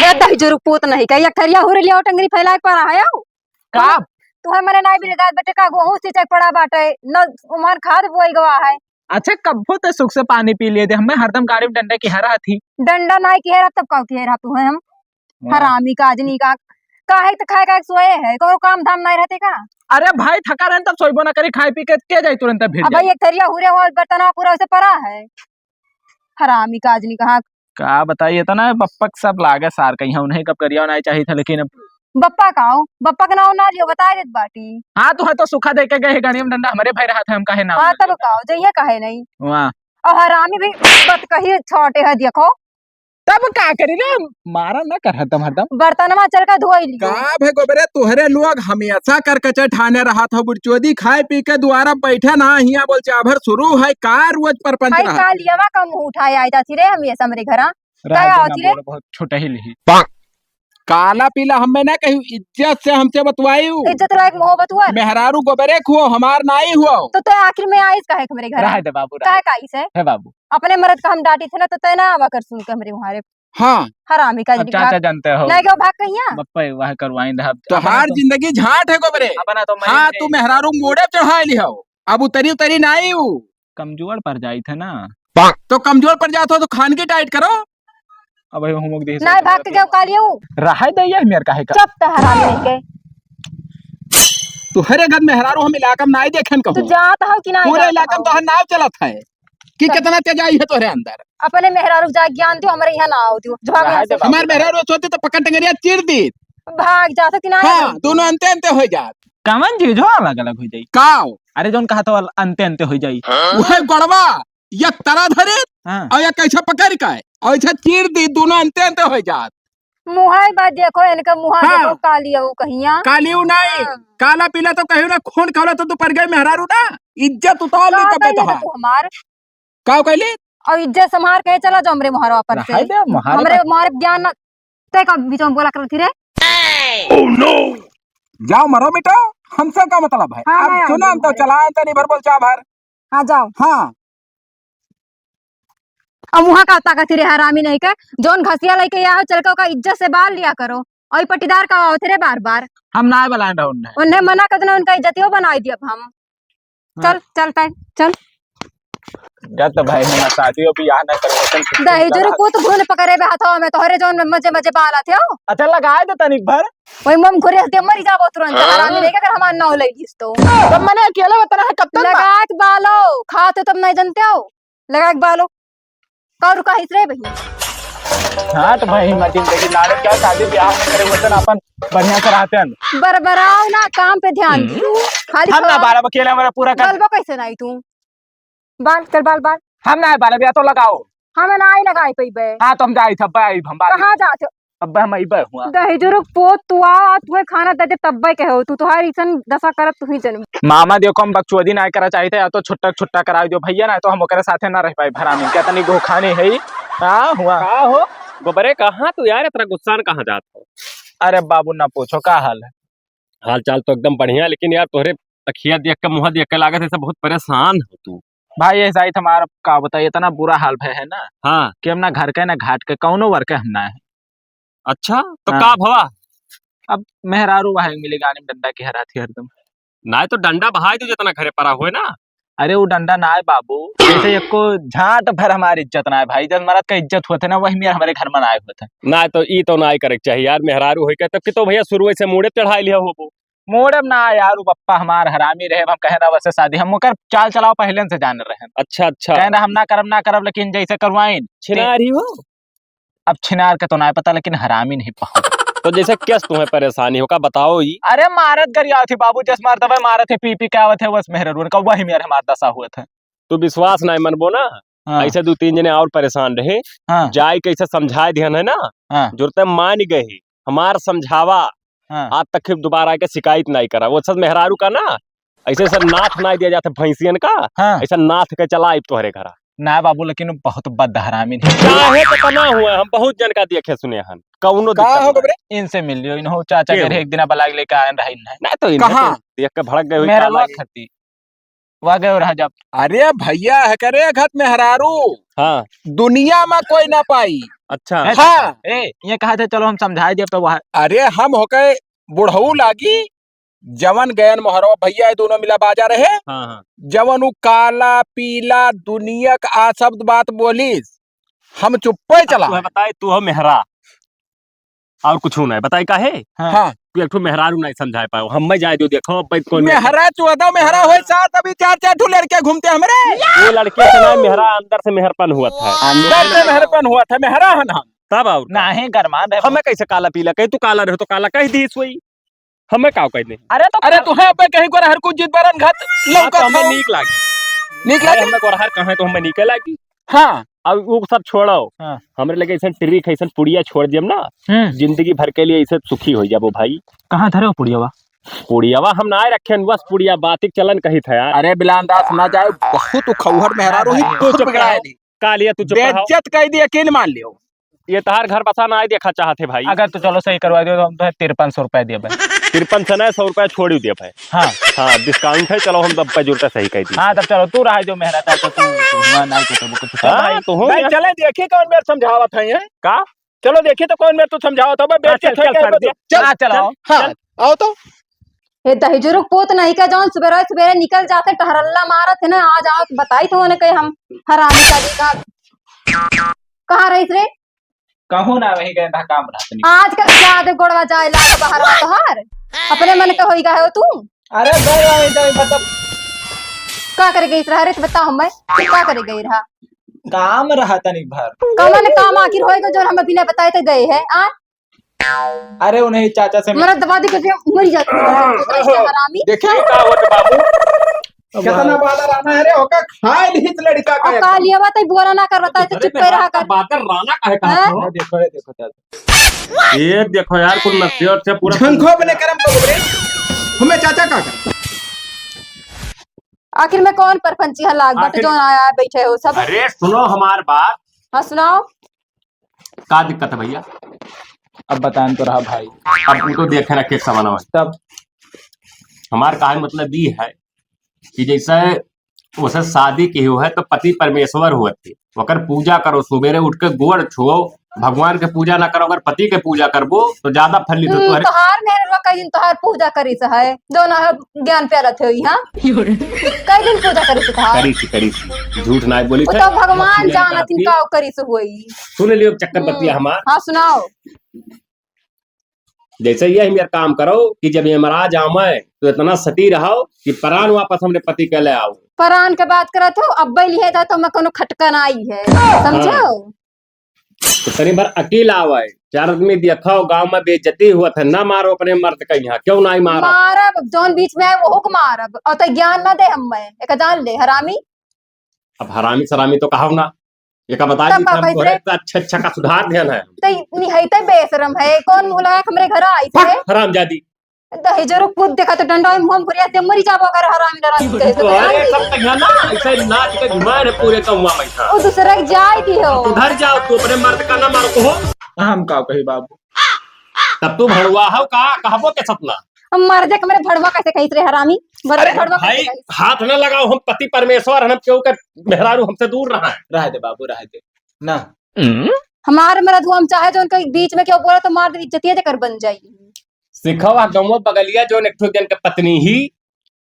अरे दही जरूर पोत नहीं कही खरिया हो रही टंगरी फैला के पड़ा है का तुम्हें मने नहीं भी गात बेटे का गेहूं सिंचाई पड़ा बाटे न उमर खाद बोई गवा है। अच्छा कब्बो तो सुख से पानी पी लिए थे हमें हरदम गाड़ी में डंडा की हरा थी डंडा नहीं की है तब का की है तू है हम हरामी काजनी का काहे तो खाए का सोए है कोनो काम धाम नहीं रहते का। अरे भाई थका रहन तब सोइबो ना करी खाई पी के जाई तुरंत भिड़ अब भाई एक थरिया हुरे हो बर्तन पूरा ऐसे पड़ा है हरामी काजनी कहा का बताइए तो ना बप्पा सब लागे सार कहीं उन्हें कब करिया नहीं चाहिए था लेकिन बप्पा का बप्पा का नाम ना लियो बता देत बाटी। हाँ तो है तो सुखा दे के गए गाड़ी में डंडा हमारे भाई रहा था हम कहे ना हाँ तब कहो जइए कहे नहीं वाह और हरामी भी बत कही छोटे है देखो तब का करी रे मारा ना कर हरदम बर्तन में चल का धोई ली का भे गोबरे तुहरे लोग हमेशा कर कचे ठाने रहा था बुरचोदी खाए पी के द्वारा बैठे ना हिया बोल चाभर शुरू है का रोज परपंच भाई रहा का लियावा का मुंह उठाए आई जाती रे हम ये हमरे घरा क्या होती रे बहुत छोटा ही लिही काला पीला हमें ना कही इज्जत से हमसे बतवाई इज्जत लायक मोहब्बत हुआ मेहरारू गोबरे खो हमार नाई हुआ तो आखिर में आइस काहे हमरे घर रह दे बाबू काहे का आइस है बाबू अपने मर्द का हम डांटी थे ना तो तय ना आवा कर सुन के हमरे वहां हाँ हरामी का अब चाचा जानते हो नहीं क्यों भाग कहिया बप्पा वह करवाई दे तो हर जिंदगी झाट है गोबरे अपना तो हाँ तू मेहरारू मोड़े चढ़ा ली हो अब उतरी उतरी नाई हूँ कमजोर पड़ जाई थे ना तो कमजोर पड़ जाता हो तो खान की टाइट करो अब हम लोग देख नहीं भाग के क्या कालियो रहा दे यार मेरे काहे का चुप तो हरामी नहीं के तो हरे घर मेहरारू हम इलाका में नाई देखन तू कहो जात हो कि नहीं पूरे इलाका में तो हर नाव चलत है कि कितना तेजाई है तोहरे अंदर अपने मेहरारू जा ज्ञान दियो हमरे यहाँ ना आओ दियो भाग यहाँ से। हमार मेहरारू सोते तो पकड़ टंगरिया चीर दी भाग जा तो कि नहीं हाँ दोनों अंते अंते हो जात कमन चीज हो अलग अलग हो जाई काव अरे जोन कहा तो अंते अंते हो जाई वह गड़वा या तरा धरे हां और या कैसा पकड़ का और ऐसा चीर दी दोनों अंते अंते हो जात मुहाई बात देखो इनका मुहा हाँ। देखो कालिया कहिया कालियू नहीं काला पीला तो कहियो ना खून खावला तो तू पर गए मेहरारू ना इज्जत उतार ली तब तो तू हमार काव कहली और इज्जत संभार के चला जो हमरे मुहारो पर से हमरे मुहार ज्ञान न ते का बीच में बोला करती रे ओह नो जाओ मरो बेटा हमसे का मतलब है हाँ, अब सुना हम तो चलाए तो नहीं भर बोल चा भर हाँ जाओ हाँ अब वहाँ का ताकत रे हरामी नहीं के जोन घसिया लेके आओ चल के ओका इज्जत से बाल लिया करो और पटीदार का आओ थे बार बार हम ना बलान डाउन उन्हें मना कर देना उनका इज्जतियों बनाई दी अब हम चल चल पे चल जा तो भाई मैं शादी भी यहाँ ना कर दही जरूर पुत भून पकड़े बे हाथों में तोहरे जोन में मजे मजे बाल आथे हो अच्छा लगा दे तनिक भर वही मम घुरे हते मर जाबो तुरंत हरामी नहीं के हमार नाव ले लीस तो तब मैंने अकेला बताना है कब तक लगा के बालो खाते तुम नहीं जानते हो लगा के बालो कौर का हिस रे भैया हाँ तो भाई मत जिंदगी लाड़े क्या शादी ब्याह में करे वचन अपन बढ़िया कराते हैं बरबराओ ना काम पे ध्यान दियो खाली हम ना 12 अकेले हमारा पूरा कर गलबा कैसे नहीं तू बाल चल बाल बाल हम ना 12 ब्याह तो लगाओ हमें ना आई लगाई पई बे हाँ तो हम जाई सब भाई हम बात कहां जाते अब हम आई हुआ दही जुरुक पोत तू आ तू खाना दे तब्बे के हो तू तोहार इसन दशा करत तू ही जन्म मामा देखो हम बकचोदी ना करा चाहते या तो छुट्टा छुट्टा करा दो भैया ना तो हम ओकरे साथे ना रह पाई भरामी क्या तनी गोखानी है हां हुआ का हो गोबरे कहाँ तू यार इतना गुस्सा कहाँ जात हो। अरे बाबू ना पूछो का हाल है हाल चाल तो एकदम बढ़िया लेकिन यार तोहरे तखिया देख के मुंह देख के लागत है बहुत परेशान हो तू। भाई ऐसा ही हमारा का बताइए इतना बुरा हाल है ना हाँ कि हम ना घर के ना घाट के कौनो वर्क हम ना है। अच्छा तो हाँ। का भवा अब मेहरारू वहां मिली गानी में डंडा की हरा थी हरदम ना तो डंडा बहाई तू जितना घरे परा हुए ना। अरे वो डंडा ना है बाबू जैसे एक को झाट भर हमारी इज्जत ना है भाई जब मरद का इज्जत हुआ थे ना वही मेरे हमारे घर में आए हुए थे ना तो ई तो ना ही करे चाहिए यार मेहरारू हो के तब कि तो भैया शुरू से मुड़े चढ़ा लिया हो वो मोड़े ना यार पप्पा हमार हरामी रहे हम कहे ना वैसे शादी हम ओकर चाल चलाओ पहले से जान रहे अच्छा अच्छा कहना हम ना करब लेकिन जैसे करवाइन छिनारी हो अब छिनार के तो ना पता लेकिन हरामी नहीं पहुंच तो जैसे क्या तुम्हें परेशानी होगा बताओ ही। अरे मारत गरिया थी बाबू जस मार दबे मारे थे पी के आवत है बस मेहररून का वही मेरे हमार दशा हुए थे। तू विश्वास नहीं मनबो ना हाँ। ऐसे 2-3 जने और परेशान रहे हाँ। जाय कैसे समझाए ध्यान है ना हाँ। जुड़ते मान गए हमार समझावा हाँ। आज तक फिर दोबारा आके शिकायत नहीं करा वो सब मेहरारू का ना ऐसे सब नाथ नहीं दिया जाता भैंसियन का हाँ। ऐसा नाथ के चला तोहरे घरा ना बाबू लेकिन बहुत बद हरामी चाहे तो ना हुआ हम बहुत जन का देखे सुने हन कौनो का हो दिक्कत गबरे इनसे मिल लियो इन्हो चाचा के एक दिन बला लेके आए रही ना तो कहां देख के भड़क गए मेरा लोग खती वह गए रहा जब। अरे भैया है करे घत मेहरारू हाँ दुनिया में कोई ना पाई। अच्छा हाँ ये कहा था चलो हम समझाए जब तो वह अरे हम होके बुढ़ऊ लागी जवन गयन मोहरवा भैया ये दोनों मिला बाजा रहे। हाँ हाँ जवन उ काला पीला दुनिया का आ शब्द बात बोलीस हम चुप्पे चला। तू बताए तू हो मेहरा और कुछ नहीं बताई काहे हाँ तू एक मेहरारू नहीं समझा पाओ हम में जाए जो देखो अब कौन मेहरा 14 मेहरा हो साथ अभी 4 ठू लड़के घूमते हमरे। वो लड़के से ना मेहरा अंदर से मेहरपन हुआ था अंदर से मेहरपन हुआ था मेहरा है ना तब और नहीं गरमान रहे। हमें कैसे काला पीला कहीं तू काला रहे तो काला कह दी सोई हमें का कह दे अरे तू है पे कहीं को हर कुछ जित बरन घत लौका हमें नीक लागी निकला हमें गोरहर कहे तो हमें नीक लागी। हाँ अब वो सब छोड़ो हाँ। हमरे लगे ऐसा ट्रिक ऐसा पुड़िया छोड़ दियम ना जिंदगी भर के लिए ऐसे सुखी हो जाबो भाई। कहाँ धरे हो पुड़ियावा? पुड़ियावा हम ना रखे बस पुड़िया बातिक चलन कही था यार। अरे बिलानदास ना जाए बहुत खौहर मेहरारू ही तू चुप बिगड़ाए दी कालिया तू चुप रहो। बेइज्जत कह दी यकीन मान लियो। ये तहार घर बसा ना आए देखा चाहते भाई। अगर तो चलो सही करवा दियो तो हम तो 5300 रुपए दिए भाई। 53 से ना 100 रुपया छोड़ दिए भाई। हाँ हाँ डिस्काउंट है चलो हम तब पे जुड़ता सही कह दी। हाँ तब चलो तू रहा जो मेहरा था तो तू हुआ ना तो कुछ हाँ तो हो भाई चले देखिए कौन मेरे समझावत है का चलो देखिए तो कौन मेरे तो समझावत है चल चलो। हाँ आओ तो ये दहेजुरुक पोत नहीं का जौन सवेरे सवेरे निकल जाते टहरल्ला मारत है ना आज आओ तो बताई तो ने कहे हम हरामी का देखा कहाँ रही रे कहूँ ना वही गए था काम रहते आज का ज्यादा गोड़वा जाए ला बाहर तोहार अपने मन का होई का है तू। अरे मतलब का करे गई रहा रे तो बताओ मैं का करे गई रहा काम रहा था नहीं भर कमन काम आखिर होएगा जो हम बिना बताए तो गए है आ अरे उन्हें चाचा से मेरा दबा दी के मर जाती हरामी देखिए बाबू कितना बादर आना है रे होका खाए लिहित लड़का का कालियावा तो बोला ना कर रहा है तो चुप रहा कर बाकर राना काहे का हैं? देखो चाचा ये देखो यार कुल नसीहत से पूरा झंखो बने करम तो बरे हमें चाचा का कर आखिर में कौन परपंची लाग बट जो आया बैठे हो सब। अरे सुनो हमार बात। हाँ सुनाओ का दिक्कत है भैया अब बताएं तो रहा भाई अब उनको देखे रखे समाना तब हमार कहा मतलब ये है कि जैसे उसे शादी की हुआ है तो पति परमेश्वर हुए थे अगर पूजा करो सुबेरे उठ के गोड़ छुओ भगवान के पूजा ना करो अगर पति के पूजा करबो तो ज्यादा फलित हो तोहार मेरे कई दिन तोहार पूजा करी से है दोनों ज्ञान प्यारा थे हां कई दिन पूजा करी से तोहार करी झूठ ना बोली तो भगवान जानत इनका करी से हुई सुन लियो चक्कर बतिया हमार। हां सुनाओ जैसे ये मेरा काम करो कि जब यमराज आवे तो इतना सती रहो कि प्राण वापस हमने पति के ले आओ। प्राण के बात करत हो अब लिए था तो मैं कोनो खटकन आई है समझो तो तनी बार अकेला आवे 4 आदमी देखो गांव में बेइज्जती हुआ था ना मारो अपने मर्द का यहाँ क्यों ना मारा मारब जौन बीच में है वो मारब और तो ज्ञान ना दे हम मैं एक जान ले हरामी। अब हरामी सरामी तो कहो ना ये का बता अच्छा का सुधार ध्यान है तो निहैते बेशरम है कौन बोला हमरे घर आई थे हराम जादी दहेजरो खुद देखा तो डंडा में हम करिया ते मरी जाबो अगर हरामी डरा कहे तो अरे सब तैयार ना ऐसे नाच के घुमा रे पूरे कौवा में था ओ दूसरा के जाई थी हो उधर जाओ तू अपने मर्द का ना मारो को हम का कही बाबू तब तू भड़वा हो का कहबो के सपना हम मर जा के मेरे भड़वा कैसे कहित रे हरामी अरे भाई हाथ न लगाओ हम पति परमेश्वर हम क्यों के मेहरारू हमसे दूर रहा है रह दे बाबू रह दे ना हमारे मेरा धुआं चाहे जो उनके बीच में क्यों बोला तो मार इज्जतिया देकर बन जाएगी सिखवा गमो बगलिया जो एक जन के पत्नी ही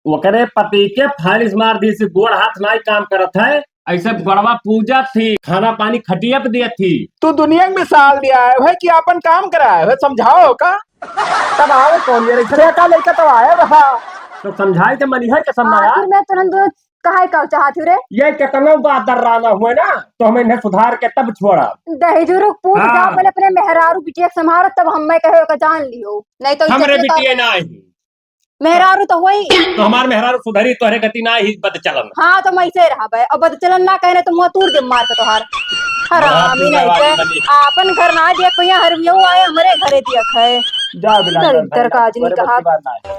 वकरे पति के फालिस मार दी से गोड़ हाथ नाई काम करत है ऐसे बड़वा पूजा थी खाना पानी खटिया पे दिया थी तू दुनिया में साल दिया है भाई कि अपन काम कराया है समझाओ का तब आओ कौन ये रे का लेकर तो आया रहा तो समझाई तो मनी है के समझाया आखिर मैं तुरंत काहे का चाहती रे ये कितना बात डराना हुआ ना तो हमें इन्हें सुधार के तब छोड़ा दहेजुरु पूछ जाओ पहले अपने मेहरारू बिटिया संभारो तब हम मैं कहे का जान लियो नहीं तो हमरे बिटिया ना ही मेहरारू तो वही तो हमार मेहरारू सुधरी तोहरे गति ना ही बद चलन हाँ तो मैं से रहा भाई अब बद चलन ना कहने तो मुंह तूर दे मार के तोहार हरामी नहीं के आपन घर ना देख भैया हरमियो आए हमारे घरे दिया है जा बिला दरिद्र का आदमी कहा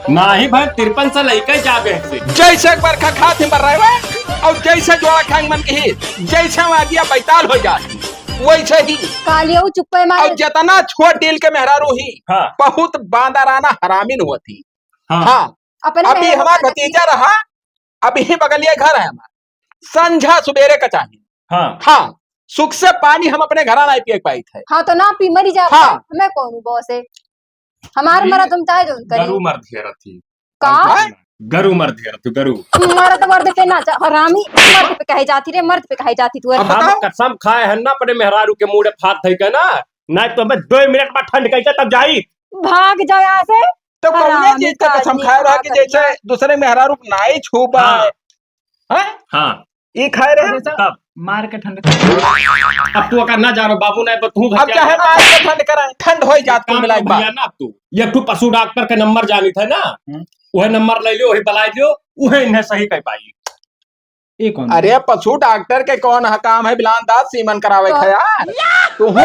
ना ही भाई 53 से लेकर जाबे से जैसे बरखा खाते मर रहे हैं और जैसे जोड़ा खांग मन के ही जैसे आगिया बैताल हो जाती वैसे ही कालियो चुप्पे मार और जितना छोट दिल के मेहरारू ही हाँ। बहुत बांदाराना हरामिन होती हाँ, हाँ। अपने अभी हमारा भतीजा रहा अब यही बगलिया घर है हमारा, संझा सुबेरे का चाहिए। हाँ हाँ, सुख से पानी हम अपने घर नहीं पिए पाई थे। हाँ तो ना पी मरी जा। हाँ। मैं कौन हूँ बॉस है? हमार मरा तुम चाहे जो गरु करी मर धेर थी। का गरु मर धेर तू गरु। मर्द वर्द के ना हरामी, मर्द पे कहे जाती रे, मर्द पे कहे जाती तू। अब हम बताओ। कसम खाए हैं ना अपने मेहरारू के मुंह फाट थई के ना, नहीं तो हमें 2 मिनट में ठंड कैसे तब जाई। भाग जाओ यहाँ से। तो कौने हरामी चीज का का कसम आदमी खाए रहा खा कि कर जैसे दिया। दूसरे मेहरारू नहीं छू पाए। हैं? हाँ ये खाए रहे तब मार के ठंड अब तू अगर ना जानो बाबू नहीं तो तू अब चाहे मार के ठंड कराए, ठंड हो जात को काम मिला कर भैया ना। अब तू ये तू पशु डॉक्टर के नंबर जानी थे ना, वही नंबर ले लियो, वही बलाई लियो, वही इन्हें सही कह पाई। ये कौन? अरे पशु डॉक्टर के कौन काम है बिलान दास सीमन करावे तो- है यार। तू हो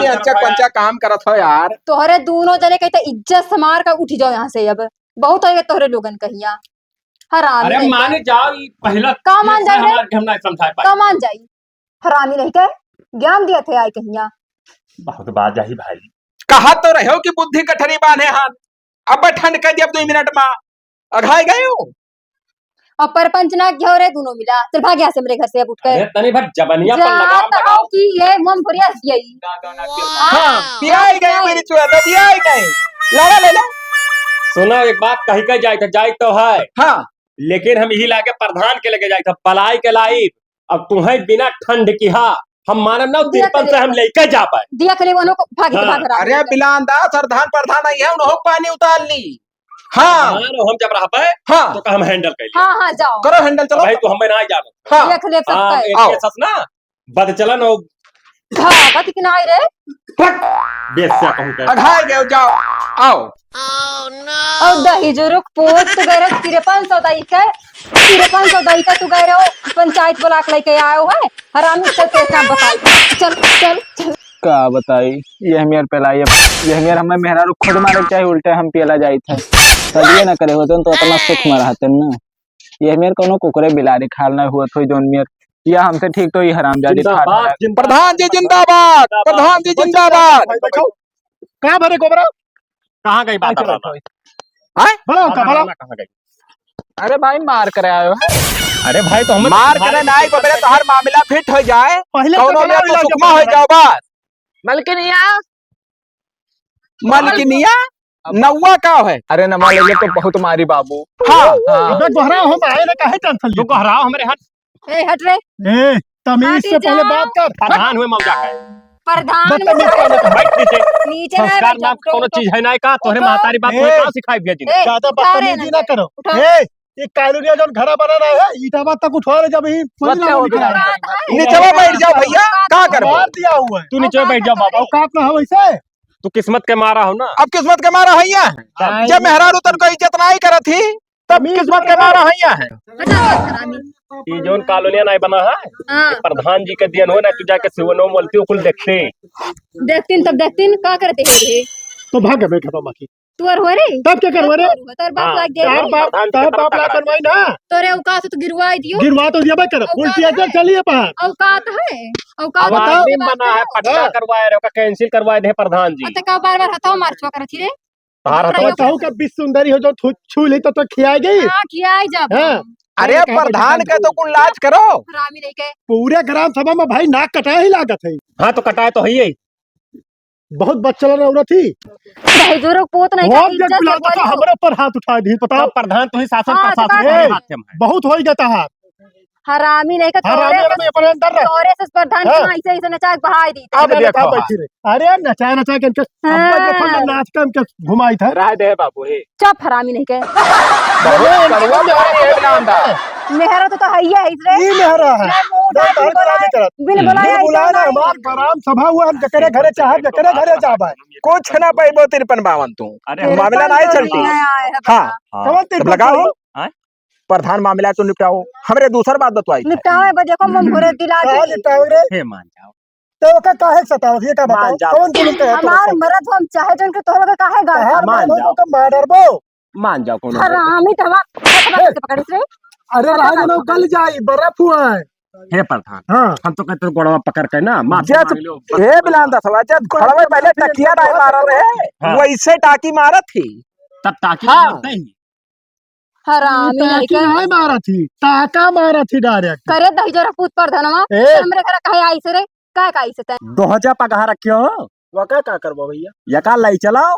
अच्छा पंचा काम करत हो यार। तोहरे दोनों जने कहते इज्जत से मार कर उठ जाओ यहाँ से। अब बहुत हो गए तोहरे लोगन कहिया हरामी अरे नहीं माने जाओ ई पहला का मान जाए रे? हमारे के हम नहीं समझा के? पाए। का मान जाई? हरामी नहीं के ज्ञान दिए थे आए कहिया। बहुत बात जाही भाई। कहा तो रहो कि बुद्धि कठरी बांधे हाथ। अब ठंड कर दिया 2 मिनट में अघाई गए हो। और परपंच ना घ्यो रे दोनों मिला। चल भाग यहाँ से मेरे घर से अब उठ कर। अरे तनी भर जबनिया पर लगाम जात लगाओ। हो कि ये मम भरिया यही हाँ, पियाई गए मेरी चुआ तो पियाई गए। लड़ा ले लो। सुनो एक बात कही के जाए तो है, हाँ, लेकिन हम यही लाके प्रधान के लगे जाए पलाई के लाई। अब तुम्हें बिना ठंड की हम मानव ना तिरपन से हम लेके जा पाए। दिया खले वनो को भाग हाँ। भाग रहा। अरे बिलान दास प्रधान प्रधान आई है उन्होंने पानी उतार ली। हाँ हम जब रह पाए हाँ, तो हम हैंडल कर हाँ हाँ जाओ करो हैंडल चलो। भाई तो हमें ना जानो। हाँ, दिया खले सब हाँ का एक सस ना बद चलन हो भागत कि ना आई रे। बेस से कहूं के अघाई गए जाओ आओ। और दही जो रुक पोत तो गए 5300 दही के 5300 दही का तू गए रहो पंचायत बुला के लेके आयो है। हरामी चल तेरे काम बताई। चल चल चल का बताई ये हमें पहला ये हमें हमें मेहरारू खुद मारे चाहे उल्टे हम पियला जाई थे तब ना करे होते तो इतना सुख में रहते ना। ये हमें कोनो कुकरे बिलारी खाल ना हुआ थोड़ी जोन मेर या हमसे ठीक तो ये हरामजादी खा प्रधान जी जिंदाबाद, प्रधान जी जिंदाबाद। कहाँ भरे गोबरा? कहां गई बात हैं? भला का भला कहां गई? अरे भाई मार कर आयो है। अरे भाई तो हम मार करे नाई को मेरे तो हर मामला फिट हो जाए। पहले कौनो में तो सुकमा हो जाओ बस। मलकिनिया नौवा का है। अरे नमा ले तो बहुत मारी बाबू। हाँ, इधर गोहरा हम आए ना काहे टेंशन तू कहराओ हमारे हाथ ए हट रे। ए तमीज से पहले बात कर। प्रधान हुए मौजा का प्रधान बदतमीज करने का। बैठ नीचे। नीचे ना संस्कार नाम कोनो चीज है ना का तोहरे महतारी बाप ए, में का सिखाई दिया जी। ज्यादा बदतमीजी ना करो। उठो। ए ये कालूनिया जो घरा बना रहा है ईटा बात तक उठा ले जब ही बच्चा हो गया। नीचे में बैठ जाओ भैया। का कर मार दिया हुआ है। तू नीचे बैठ जा बाबा। औकात ना हो वैसे। तू किस्मत के मारा हो ना। अब किस्मत के मारा हैया है। जब मेहरारू तन को इज्जत नहीं करत थी तब किस्मत के मारा हैया है। ये जोन कॉलोनिया नहीं बना है हाँ प्रधान जी के दियन हो ना तू जाके सिवनो बोलती हो कुल देखते। देखतीन तब देखतीन का करते है रे। तो भाग बैठा बाबा की तू और हो रे तब क्या करवा रे? तोर बाप हाँ, लाग दे तार बाप ला बनवाई ना तोरे औकात तो गिरवाई दियो। गिरवा तो दिया कर उल्टी अगर चलिए बाहर। औकात है औकात अब बताओ। आदमी बना है पटना करवाए रहे कैंसिल करवाए दे प्रधान जी। त का बार हथाओ मार छुआ करथी रे। तार बताओ। हथवा कहूँ कब बीस सुंदरी हो जो छू ली तो खियाई गई। हां खियाई जब हाँ। अरे प्रधान के तो कुल लाज करो। हरामी नहीं के पूरे ग्राम सभा में भाई नाक कटाए ही लागत है। हाँ तो कटाए तो है ही। बहुत बच्चल औरत थी। भाई जोरो पोत नहीं वो का जब इज्जत से बुलाता था बोली। हमारे ऊपर हाथ उठा दी बताओ। तब प्रधान तो ही शासन हाँ, प्रशासन तो के ए, हाथ में है। बहुत हो जाता है। हरामी नहीं का हरामी अपने अपने अंदर रह। तोरे से प्रधान हाँ। के ऐसे ऐसे नचाक बहाई दी। अब देखो बैठी रहे। अरे नचा नचा के इनके हाँ। अब्बा देखो ना नाच के इनके घुमाई था। रह दे बाबू हे। चुप हरामी नहीं के बहुत कड़वा मारे है बिलांदा। मेहरा तो है ही है इसरे। ये मेहरा है। मैं दो तार करा के करत। बिन बुलाया बुलाना हमार ग्राम सभा हुआ हम जकरे घरे चाहे जकरे घरे जाबा। कुछ ना पाइबो 53 तू। अरे मामला नहीं चलती। हाँ, कौन तीर तब लगाओ हाँ? प्रधान मामला तो निपटाओ। हमरे दूसर बात बतवाई। निपटावे बजे को मम भरे दिला कहा दी। निपटाओ रे? हे मान जाओ। तो का काहे सताओ ये का मान बताओ जाओ। कौन जुलुम करे तो हमार मरद हम चाहे जन के तोहरो के काहे गाल। कहा मान मान जाओ। तो मार डरबो। मान जाओ कोनो। हरामी तो हमार पकड़ी से। अरे राज नो गल जाई बर्फ हुआ है। हे प्रधान हां हम तो कहते गोड़वा पकड़ के ना माफी जब मांग लो। हे बिलांदा सवा जब घोड़वे पहले टकिया नहीं मार रहे हाँ। वैसे टाकी मारत थी। तब ताकि हाँ। करते ही हरामी नहीं ताकी कर नहीं मारा थी, ताका मारा थी डायरेक्ट। करे दही जरा पूत पर धनवा ए। हमरे घर कहे आई से रे का आई से तै 2000 पगार रखियो हो वका का करबो भैया यका लाई चलाओ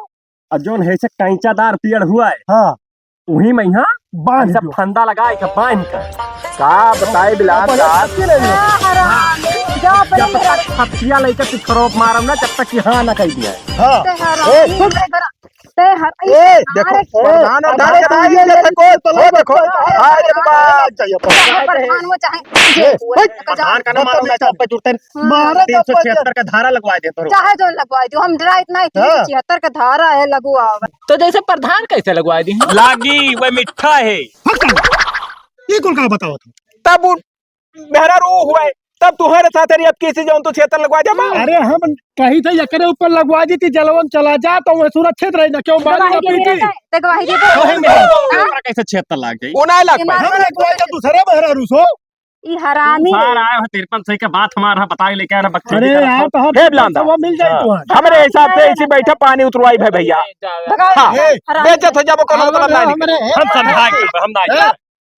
और जोन है से कंचादार पेड़ हुआ है हाँ वही में यहाँ बांध सब दो। फंदा लगाए के बांध कर का बताए बिलान दास हरामी जा जब पहले तक फतिया लेकर तू खरोप मारम ना जब तक यहाँ ना कह दिया है। हाँ ते हरामी हमरे घर ते हर देखो प्रधान और दास के भाई ये देखो वो देखो हाय रे बाबा चाहिए प्रधान वो चाहे जे प्रधान का नाम मारो मैं सब पे जुड़ते मारा तो 376 का धारा लगवा दे तो चाहे जो लगवाई दो हम डरा इतना ही 76 का धारा है लगवा तो जैसे प्रधान कैसे लगवा दी लागी वह मिठा है ये कुल का बताओ तुम। तब मेहरा रू हुआ है तब तुम्हारे साथ रही अब किसी जो तो क्षेत्र लगवा दे अरे हम कही थे एकरे ऊपर लगवा दी थी जलवन चला जा तो वह सुरक्षित रही ना क्यों मारी ना पीटी। ते गवाही दे दो कैसे 76 लाख जाई उना लाख पाए हम लगवाई तो दूसरे बहरा रूसो। ई हरामी सार आया हो 53 सही के बात हमारा बताए लेके आना बच्चे अरे यार तो हे बिलांदा। वो मिल जाए तुम्हारे। हमारे हिसाब से इसी बैठे पानी उतरवाई भाई भैया हाँ बेचत हो जब को मतलब नहीं हमरे हम समझाएंगे हम ना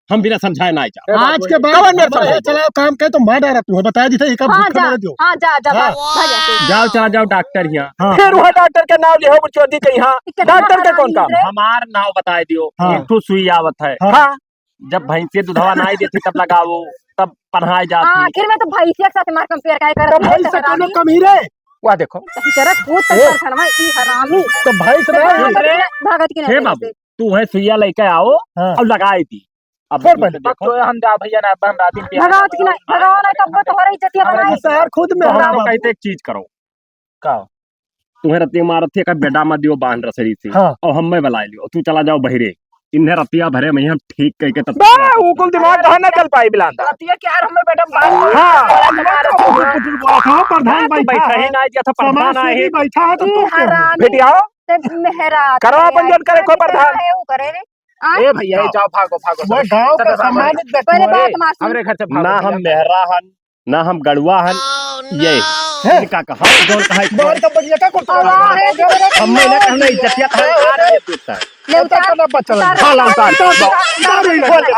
हम बिना समझाए ना जा आज के कवन मेरे बाद समझे? चलाओ काम करे तो मार डाला तू बता दी था एक हां भूख जा मर दो। हां जा जा हाँ। भाजा से जाओ चला जाओ डॉक्टर यहाँ फिर वह डॉक्टर के नाम लिहो चौधरी के यहाँ डॉक्टर के कौन काम हमार नाव बताए दियो हाँ। एक ठो सुई आवत है हाँ जब भैंसे दुधवा नहीं देती तब लगावो तब पढ़ाई जाती आखिर में तो भैंसिया के साथ मार कंपेयर काय तो करत भाई से कोनो कमी रे वह देखो जरा कूद तक कर में ई हरामी तो भाई से भागत की हे नहीं बाबू तू है सुइया लेके आओ हाँ। और लगाई दी अब छोड़ पहले। देखो हम जा भैया ना हम रात दिन भगावत की नहीं भगाओ ना तब तो हो रही जतिया बनाई सर खुद में तो हम हरा तो बाबू। कहते एक चीज करो का तुम्हें रतिया मारत थे का बेटा मत दियो बांध रसरी से हाँ। और हम में बलाई लियो तू चला जाओ बहिरे इन्हें रतिया भरे में हम ठीक कह के तब उकुल दिमाग कहाँ न चल पाई बिलांदा क्या हमें बेटा हाँ प्रधान बैठा बैठा ही है ना दिया था प्रधान समाज आए सेवी बैठा है तो ई तुम क्या हो? हरामी बेटियाओ ते मेहरा करो अपन जोन करे को प्रधान है वो करे रे ए भैया ये जाओ भागो भागो वह गांव का सम्मानित व्यक्ति पहले है। बात मार सुन हमरे घर से भागो ना हम भैया। मेहरा हन ना हम गड़ुआ हन ये इनका कहा जोन कहा बहुत कंपनी का कुछ आवाज है जो मेरे हम में ना कहना इज्जतिया था आ रही है टूटता है ले उतार करना बचल है। हाँ उतार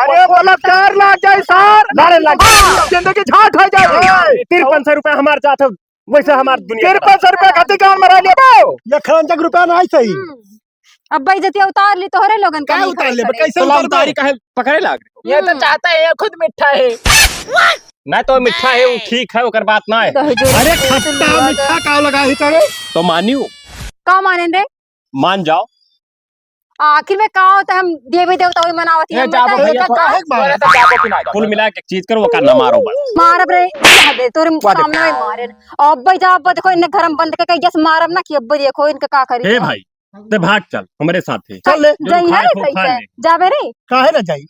अरे बोला 4 लाख जाए सर लारे लग जिंदगी झाट हो जाए 5300 रुपए हमारे जात है वैसे हमार दुनिया 5300 रुपया खाते कौन मरा लिया बाओ ये खरंजक रुपया नहीं सही। अब भाई जतिया उतार ली तो हरे लोगन क्या उतार ले कैसे तो उतार लमतारी का है पकड़े लाग रहे ये तो चाहता है ये खुद मिठा है ना तो मिठा है वो ठीक है ओकर बात ना है अरे खट्टा मीठा का लगा ही करे तो मानियो का माने रे मान जाओ आखिर में का होता है हम देवी देवता हुई मनावती ये हम जाबो बताइए भैया का काहे मारे तो जाबो कि ना जाबो कुल मिला के एक चीज करो वो करना मारो बस मारब रे जा दे तोरे सामने में मारे अब भाई जा अब देखो इन्हें घर में बंद के जैसे मारब ना कि अब देखो इनका का करी हे भाई ते भाग चल हमारे साथ है चल ले जाई ना खाए रे खूब सही खा से ले। जाबे रे काहे ना जाई।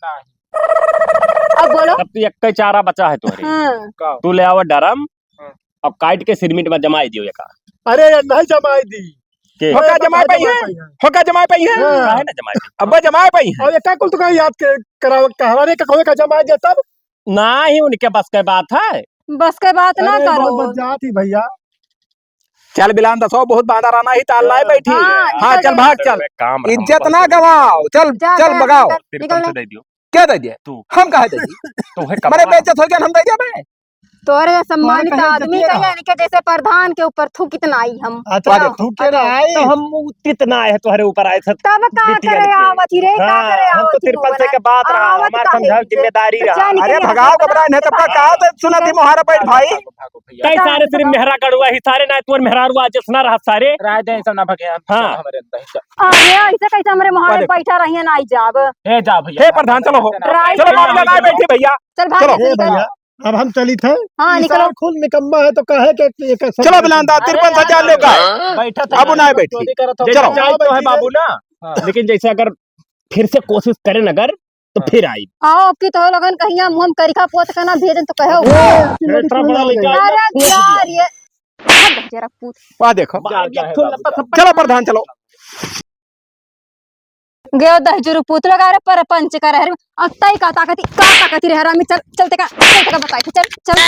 अब बोलो तब तो एक चारा बचा है तुम्हारे हां तू ले आवा डरम अब काट के सिरमिट में जमाई दियो एक अरे नहीं जमाई दी के होका जमाए पाई है होका जमाए पाई है काहे ना जमाई दी? अब जमाए पाई है और ये का कुल तो का याद के कराव कहवाने का कोई का जमाई दे तब ना ही उनके बस के बात है बस के बात ना अरे करो बहुत जात ही भैया। चल बिलान 100 बहुत बांधा राना ही ताल लाए बैठी हाँ, हाँ निकल चल जा। भाग चल काम रहा इज्जत ना गवाओ चल जा, चल जा, भगाओ निकल, निकल से दे दियो क्या दे दिए तू हम कहे दे दिए तो है मैंने कमा बेइज्जत हो गया हम दे दिया मैं तोरे सम्मानित कहीं आदमी जतिया। का यानी कि जैसे प्रधान के ऊपर थू कितना आई हम अच्छा देखो, तू के ना आई तो हम कितना है तुम्हारे ऊपर आए थे तब का बिटिया करे लेके। आवत ही रे का हाँ, करे हम आवत तो 53 के बात रहा आवत हमारा काहे समझाओ से? जिम्मेदारी रहा जानी अरे के भगाओ घबरा नहीं तो कहा तो सुना थी मोहरा बैठ भाई भागो भैया कई सारे सिर्फ मेहरा गड़ुआ ही सारे ना तुर मेहरा रुआ जिसना रहा सारे राय दे सब ना भगे हाँ। हमारे अंदर अरे ऐसे कैसे हमरे मोहरे बैठा रही ना आई जाब हे जा भैया हे प्रधान चलो हो राय चलो दे। बाबू लगाए बैठे भैया चल भाग चलो। जल्दी ए करो। भैया अब हम चली थे हाँ ई निकलो साल खुद निकम्मा है तो कहे के एक चलो बिलान 53,000 लेगा बैठा अब ना बैठी जैसे चलो। चाहे तो है बाबू ना लेकिन जैसे अगर फिर से कोशिश करें अगर तो फिर आई आओ की तो लगन कहिया मुंह करिखा पोत करना भेजन तो कहो इतना बड़ा लेके आई ना, अरे यार ये भाग जरा पूछ वहाँ देखो चलो प्रधान चलो गयो दहजुरु पूत लगा रे पर पंच कर हर अत्ताई का ताकती रे हरामी चल चलते का बताई चल चल